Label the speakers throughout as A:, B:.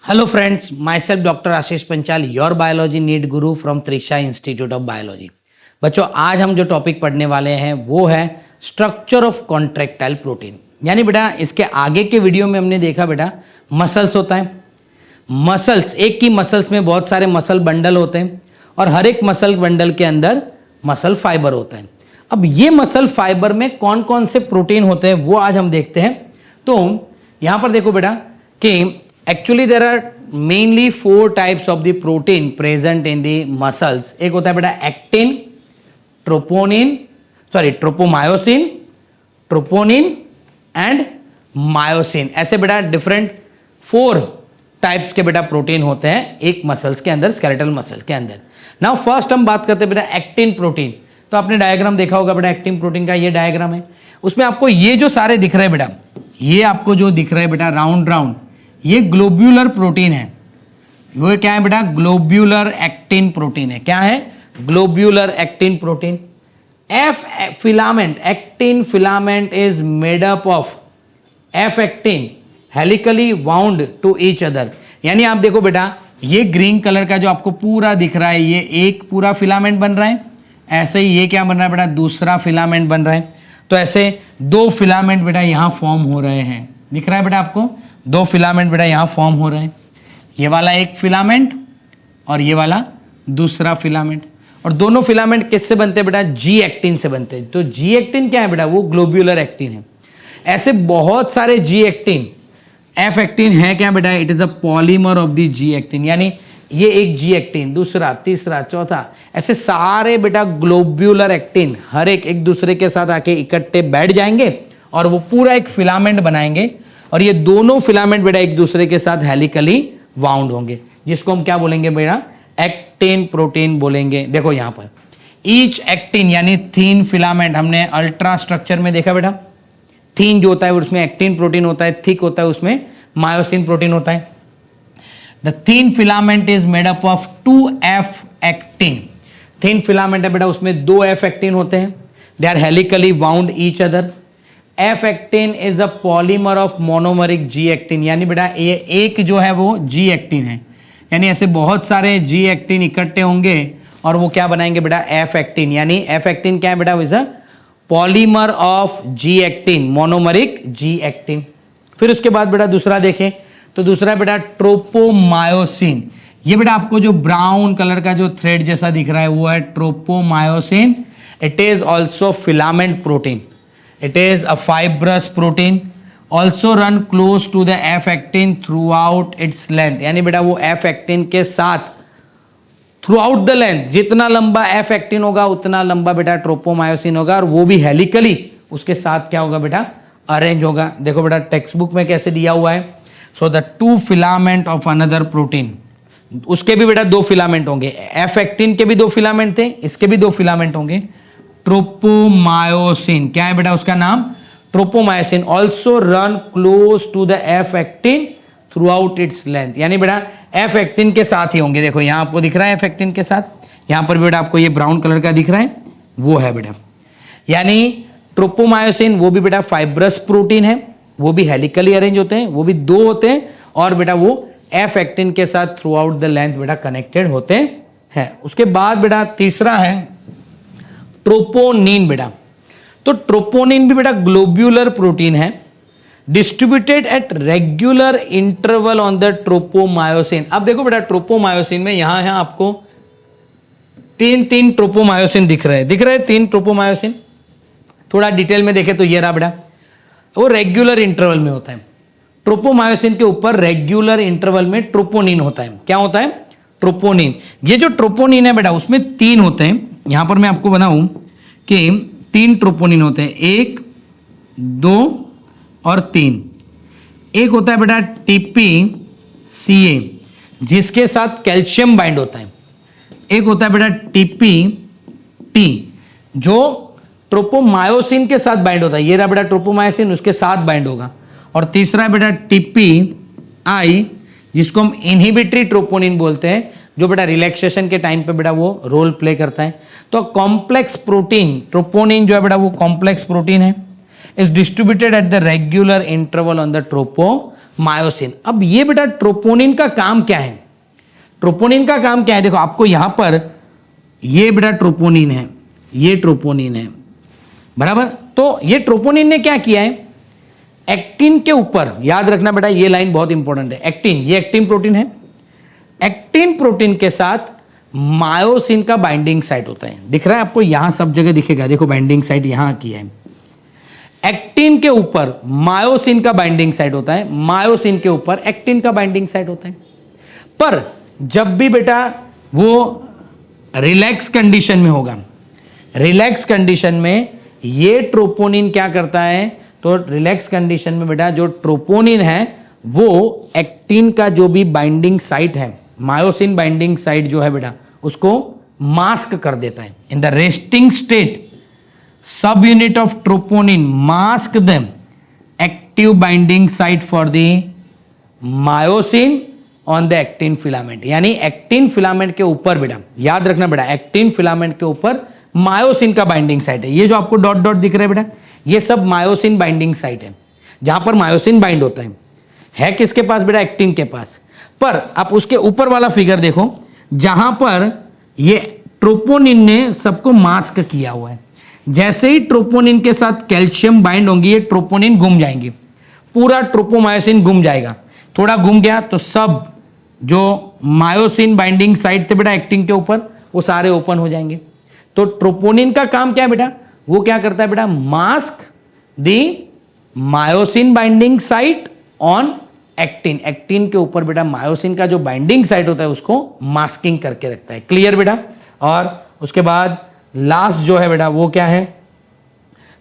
A: Hello friends, myself Dr. Ashish Panchal, your biology need guru from Trisha institute of biology. बच्चों, आज हम जो टॉपिक पढ़ने वाले हैं वो है स्ट्रक्चर ऑफ कॉन्ट्रैक्टाइल प्रोटीन। यानी बेटा इसके आगे के वीडियो में हमने देखा बेटा मसल्स होता है, मसल्स, एक की मसल्स में बहुत सारे मसल बंडल होते हैं और हर एक मसल बंडल के अंदर मसल फाइबर होता है। अब ये मसल फाइबर में कौन कौन से प्रोटीन होते हैं वो आज हम देखते हैं। तो यहाँ पर देखो बेटा कि actually there are mainly 4 types of the protein present in the muscles. एक होता है बेटा actin, tropomyosin, troponin and myosin. ऐसे बेटा डिफरेंट 4 टाइप्स के बेटा प्रोटीन होते हैं एक मसल्स के अंदर, स्केलेटल मसल के अंदर। नाउ फर्स्ट हम बात करते हैं बेटा एक्टिन प्रोटीन। तो आपने डायग्राम देखा होगा बेटा एक्टिन प्रोटीन का, ये डायग्राम है। उसमें आपको ये जो सारे दिख रहे हैं बेटा, ये आपको जो दिख रहे हैं बेटा राउंड राउंड, ये ग्लोब्यूलर प्रोटीन है। ये क्या है बेटा? ग्लोब्यूलर एक्टिन प्रोटीन है। क्या है? Globular actin protein. F filament, actin filament is made up of F actin helically wound to each other. यानी आप देखो बेटा, ये ग्रीन कलर का जो आपको पूरा दिख रहा है, ये एक पूरा फिलामेंट बन रहा है। ऐसे ही ये क्या बन रहा है बेटा? दूसरा फिलामेंट बन रहा है। तो ऐसे 2 फिलामेंट बेटा यहां फॉर्म हो रहे हैं। दिख रहा है बेटा आपको? 2 फिलामेंट बेटा यहां फॉर्म हो रहे हैं। ये वाला एक फिलामेंट और ये वाला दूसरा फिलामेंट। और दोनों फिलामेंट किससे बनते हैं बेटा? जी एक्टिन से बनते हैं। तो जी एक्टिन क्या है बेटा? वो ग्लोब्यूलर एक्टिन है। ऐसे बहुत सारे जी एक्टिन, एफ एक्टिन है क्या बेटा? It is a polymer of the ji actin. यानी ये एक जी एक्टिन, दूसरा, तीसरा, चौथा, ऐसे सारे बेटा ग्लोब्यूलर एक्टिन हर एक दूसरे के साथ आके इकट्ठे बैठ जाएंगे और वो पूरा एक फिलामेंट बनाएंगे। और ये दोनों फिलामेंट बेटा एक दूसरे के साथ हेलिकली वाउंड होंगे, जिसको हम क्या बोलेंगे बेटा? एक्टिन प्रोटीन बोलेंगे। देखो यहां पर ईच एक्टिन यानी थीन फिलामेंट, हमने अल्ट्रा स्ट्रक्चर में देखा बेटा, थीन जो होता है उसमें एक्टिन प्रोटीन होता है, थिक होता है उसमें मायोसिन प्रोटीन होता है। The thin filament is made up of 2F actin. Thin filament है बेटा, उसमें 2F एक्टिन होते हैं। They are helically wound each other. F actin is a polymer of monomeric G actin. यानी बेटा ये एक जो है वो जी एक्टिन है। यानी ऐसे बहुत सारे जी एक्टिन इकट्ठे होंगे और वो क्या बनाएंगे बेटा? F actin. यानी एफ एक्टिन क्या है बेटा? Is a polymer of G actin, monomeric G actin. फिर उसके बाद बेटा दूसरा देखें तो दूसरा बेटा ट्रोपोमायोसिन। ये बेटा आपको जो ब्राउन कलर का जो थ्रेड जैसा दिख रहा है वो है tropomyosin. It is also filament protein. It is a fibrous protein, also run close to the F actin throughout its length। यानी बेटा वो F actin के साथ throughout the length, जितना लंबा F actin होगा उतना लंबा बेटा ट्रोपोमायोसिन होगा, और वो भी हेलिकली उसके साथ क्या होगा बेटा? अरेंज होगा। देखो बेटा टेक्स्ट बुक में कैसे दिया हुआ है। So the 2 filament of another protein, उसके भी बेटा 2 फिलामेंट होंगे। F actin के भी 2 फिलामेंट थे, इसके भी 2 फिलामेंट होंगे। ट्रोपोमायोसिन, क्या है बेटा उसका नाम? Tropomyosin also run close to the F actin throughout its length. यानी बेटा एफ एक्टिन के साथ ही होंगे। देखो यहां आपको दिख रहा है एफ एक्टिन के साथ, यहां पर बेटा आपको ये ब्राउन कलर का दिख रहा है, वो है बेटा। यानी ट्रोपोमायोसिन वो भी बेटा फाइब्रस प्रोटीन है, वो भी हेलिकली अरेंज होते हैं, वो भी 2 होते हैं, और बेटा वो एफ एक्टिन के साथ थ्रू आउट द लेंथ बेटा कनेक्टेड होते हैं। उसके बाद बेटा तीसरा है ट्रोपोनिन बेटा। तो ट्रोपोनिन भी बेटा ग्लोब्यूलर प्रोटीन है, distributed eight regular interval on the tropomyosin. अब देखो बेटा ट्रोपोमायोसिन में यहां है आपको 3 ट्रोपोमायोसिन दिख रहे हैं 3 ट्रोपोमायोसिन। थोड़ा डिटेल में देखें तो ये रहा बेटा, वो रेगुलर इंटरवल में होता है। ट्रोपोमायोसिन के ऊपर रेगुलर इंटरवल में ट्रोपोनिन होता है। क्या होता है? ट्रोपोनिन। ये जो ट्रोपोनिन है बेटा उसमें 3 होते हैं। यहां पर मैं आपको बताऊं कि 3 ट्रोपोनिन होते हैं, 1, 2 और 3। एक होता है बेटा TPCA, जिसके साथ कैल्शियम बाइंड होता है। एक होता है बेटा TPT, जो ट्रोपोमायोसिन के साथ बाइंड होता है। ये रहा बेटा ट्रोपोमायोसिन, उसके साथ बाइंड होगा। और तीसरा है बेटा TPI, जिसको हम इनहिबिटरी ट्रोपोनिन बोलते हैं, जो बेटा रिलैक्सेशन के टाइम पे बेटा वो रोल प्ले करता है। तो कॉम्प्लेक्स प्रोटीन ट्रोपोनिन जो है बेटा वो कॉम्प्लेक्स प्रोटीन है, is distributed at the regular interval on the ट्रोपो myosin. अब ये बेटा ट्रोपोनिन का काम क्या है? ट्रोपोनिन का काम क्या है? देखो आपको यहां पर ये बेटा ट्रोपोनिन है, ये ट्रोपोनिन है, बराबर। तो ये ट्रोपोनिन ने क्या किया है? एक्टिन के ऊपर, याद रखना बेटा ये लाइन बहुत इंपॉर्टेंट है, एक्टिन, ये एक्टिन प्रोटीन है, एक्टिन प्रोटीन के साथ मायोसिन का बाइंडिंग साइट होता है। दिख रहा है आपको, यहां सब जगह दिखेगा, देखो बाइंडिंग साइट यहां की है। एक्टिन के ऊपर मायोसिन का बाइंडिंग साइट होता है, मायोसिन के ऊपर एक्टिन का बाइंडिंग साइट होता है। पर जब भी बेटा वो रिलैक्स कंडीशन में होगा, रिलैक्स कंडीशन में ये ट्रोपोनिन क्या करता है? तो रिलैक्स कंडीशन में बेटा जो ट्रोपोनिन है वो एक्टिन का जो भी बाइंडिंग साइट है, मायोसिन बाइंडिंग साइट जो है बेटा, उसको मास्क कर देता है। इन द रेस्टिंग स्टेट सब unit of troponin mask them active binding site for the myosin on the actin filament. यानी एक्टिन फिलामेंट के ऊपर बेटा, याद रखना बेटा, एक्टिन फिलामेंट के ऊपर मायोसिन का बाइंडिंग साइट है। ये जो आपको डॉट डॉट दिख रहा है बेटा, ये सब मायोसिन बाइंडिंग साइट है, जहां पर मायोसिन बाइंड होता है किसके पास बेटा? एक्टिन के पास। पर आप उसके ऊपर वाला फिगर देखो, जहां पर ये ट्रोपोनिन ने सबको मास्क किया हुआ है। जैसे ही ट्रोपोनिन के साथ कैल्शियम बाइंड होंगी, ये ट्रोपोनिन घूम जाएंगे, पूरा ट्रोपोमायोसिन घूम जाएगा। थोड़ा घूम गया तो सब जो मायोसिन बाइंडिंग साइट थे बेटा एक्टिन के ऊपर, वो सारे ओपन हो जाएंगे। तो ट्रोपोनिन का काम क्या है बेटा? वो क्या करता है बेटा? Mask the myosin binding site on actin. Actin के ऊपर बेटा मायोसिन का जो बाइंडिंग साइट होता है उसको मास्किंग करके रखता है। क्लियर बेटा? और उसके बाद लास्ट जो है बेटा वो क्या है?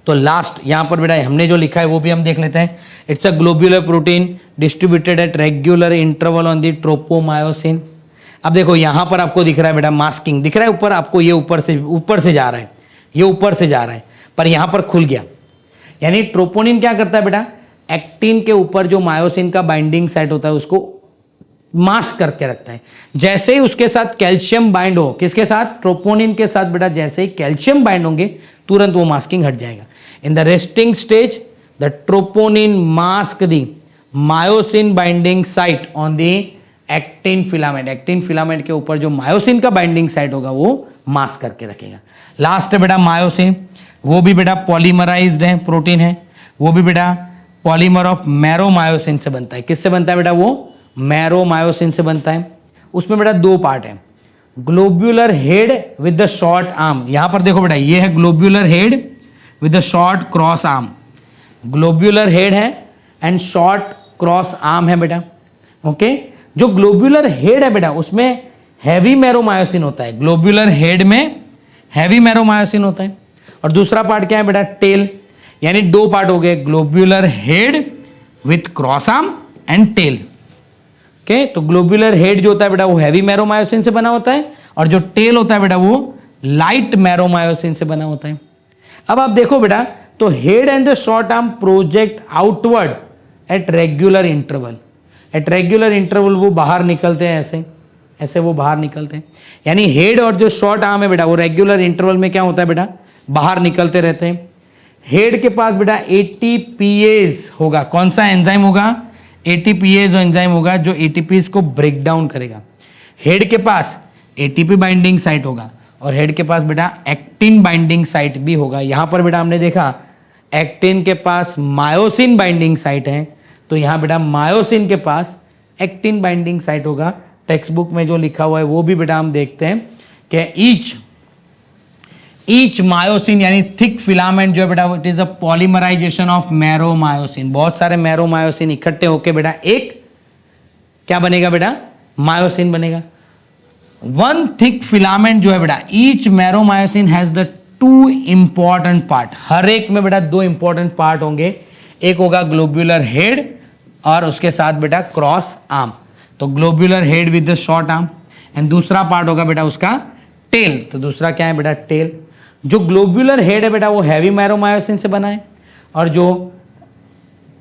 A: तो लास्ट यहां पर बेटा हमने जो लिखा है वो भी हम देख लेते हैं। It's a globular protein distributed eight regular interval on the tropomyosin. अब देखो यहां पर आपको दिख रहा है बेटा मास्किंग दिख रहा है ऊपर आपको, ये ऊपर से जा रहा है, ये ऊपर से जा रहा है, पर यहां पर खुल गया। यानी ट्रोपोनिन क्या करता है बेटा? एक्टिन के ऊपर जो मायोसिन का बाइंडिंग साइट होता है उसको मास्क करके रखता है। जैसे ही उसके साथ कैल्शियम बाइंड हो, किसके साथ? ट्रोपोनिन के साथ बेटा, जैसे ही कैल्शियम बाइंड होंगे तुरंत वो मास्किंग हट जाएगा। In the resting stage the troponin mask the myosin binding site on the actin filament. Actin filament के ऊपर जो मायोसिन का बाइंडिंग साइट होगा वो मास्क करके रखेगा। लास्ट है बेटा मायोसिन, वो भी बेटा पॉलीमराइज्ड है, प्रोटीन है, वो भी बेटा पॉलीमर ऑफ मैरोमायोसिन से बनता है। किससे बनता है बेटा? वो मैरोमायोसिन से बनता है। उसमें बेटा दो पार्ट है, globular head with the short arm. यहां पर देखो बेटा ये है globular head with the short cross arm, globular head है एंड शॉर्ट क्रॉस आर्म है बेटा। ओके, जो ग्लोब्यूलर हेड है बेटा उसमें हैवी मैरोमायोसिन होता है, ग्लोब्यूलर हेड में हैवी मैरोमायोसिन होता है। और दूसरा पार्ट क्या है बेटा? टेल। यानी दो पार्ट हो गए, globular head with cross arm and tail. Okay, तो ग्लोब्यूलर हेड जो होता है बेटा वो हैवी मैरोमायोसिन से बना होता है, और जो टेल होता है बेटा वो लाइट मैरोमायोसिन से बना होता है। अब आप देखो बेटा, तो head and the short arm project outward at regular interval. Eight regular interval वो बाहर निकलते हैं, ऐसे ऐसे वो बाहर निकलते हैं। यानी हेड और जो शॉर्ट आर्म है बेटा वो रेगुलर इंटरवल में क्या होता है बेटा? बाहर निकलते रहते हैं। हेड के पास बेटा एटीपीएज होगा। कौन सा एंजाइम होगा? एटीपीएज एंजाइम होगा जो एटीपीज को ब्रेक डाउन करेगा। हेड के पास एटीपी बाइंडिंग साइट होगा, और हेड के पास बेटा एक्टिन बाइंडिंग साइट भी होगा। यहां पर बेटा हमने देखा एक्टिन के पास मायोसिन बाइंडिंग साइट है, तो यहां बेटा मायोसिन के पास एक्टिन बाइंडिंग साइट होगा। टेक्स्ट बुक में जो लिखा हुआ है वो भी बेटा हम देखते हैं कि ईच मायोसिन यानी थिक फिलामेंट जो है बेटा it is a polymerisation of meromyosin. बहुत सारे मैरोमायोसिन इकट्ठे होकर बेटा एक क्या बनेगा बेटा? मायोसिन बनेगा। वन थिक फिलामेंट जो है बेटा, each meromyosin has the two important part. हर एक में बेटा दो इंपॉर्टेंट पार्ट होंगे, एक होगा ग्लोब्यूलर हेड और उसके साथ बेटा क्रॉस आर्म। तो globular head with the short arm, and दूसरा पार्ट होगा बेटा उसका टेल। तो दूसरा क्या है बेटा? टेल। जो ग्लोब्यूलर हेड है बेटा वो हैवी मैरोमायोसिन से बना है, और जो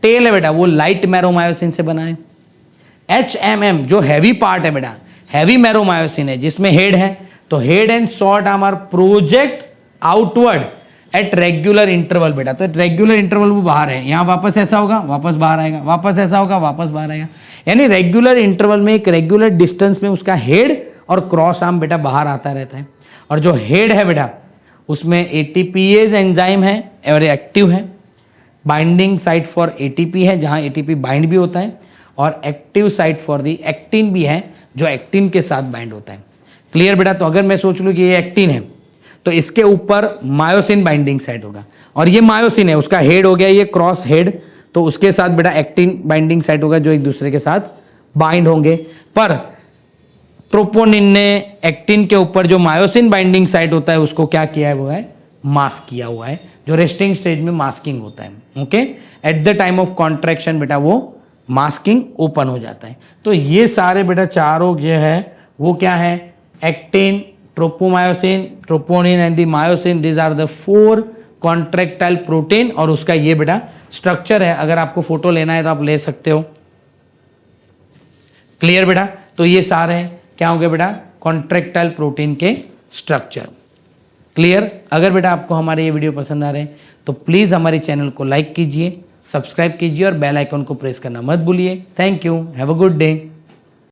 A: टेल है बेटा वो लाइट मैरोमायोसिन से बना है। HMM जो हैवी पार्ट है बेटा, हैवी मैरोमायोसिन है जिसमें हेड है, तो head and short arm are project outward at regular interval बेटा। तो रेगुलर इंटरवल वो बाहर है, यहाँ वापस ऐसा होगा, वापस बाहर आएगा, वापस ऐसा होगा, वापस बाहर आएगा। यानी रेगुलर इंटरवल में एक रेगुलर डिस्टेंस में उसका हेड और क्रॉस आर्म बेटा बाहर आता रहता है। और जो हेड है बेटा उसमें एटीपीएज एंजाइम है और एक्टिव है, बाइंडिंग साइट फॉर एटीपी है जहां एटीपी बाइंड भी होता है, और active site for the actin भी है जो एक्टिन के साथ बाइंड होता है। क्लियर बेटा। तो अगर मैं सोच लूँ कि ये एक्टिन है तो इसके ऊपर मायोसिन बाइंडिंग साइट होगा, और ये मायोसिन है, उसका हेड हो गया ये क्रॉस हेड, तो उसके साथ बेटा एक्टिन बाइंडिंग साइट होगा जो एक दूसरे के साथ बाइंड होंगे। पर ट्रोपोनिन ने एक्टिन के ऊपर जो मायोसिन बाइंडिंग साइट होता है उसको क्या किया है, वो है मास्क किया हुआ है, जो रेस्टिंग स्टेज में मास्किंग होता है। Okay, at the time of contraction बेटा वो मास्किंग ओपन हो जाता है। तो ये सारे बेटा चारों जो है वो क्या है, actin, tropomyosin, troponin and the myosin, this are the 4 contractile protein. और उसका ये बेटा स्ट्रक्चर है, अगर आपको फोटो लेना है तो आप ले सकते हो। क्लियर बेटा। तो ये सारे क्या हो गए बेटा, कॉन्ट्रैक्टाइल प्रोटीन के स्ट्रक्चर। क्लियर। अगर बेटा आपको हमारे ये वीडियो पसंद आ रहे हैं तो प्लीज़ हमारे चैनल को लाइक कीजिए, सब्सक्राइब कीजिए और बेल आइकन को प्रेस करना मत भूलिए। Thank you, have a good day.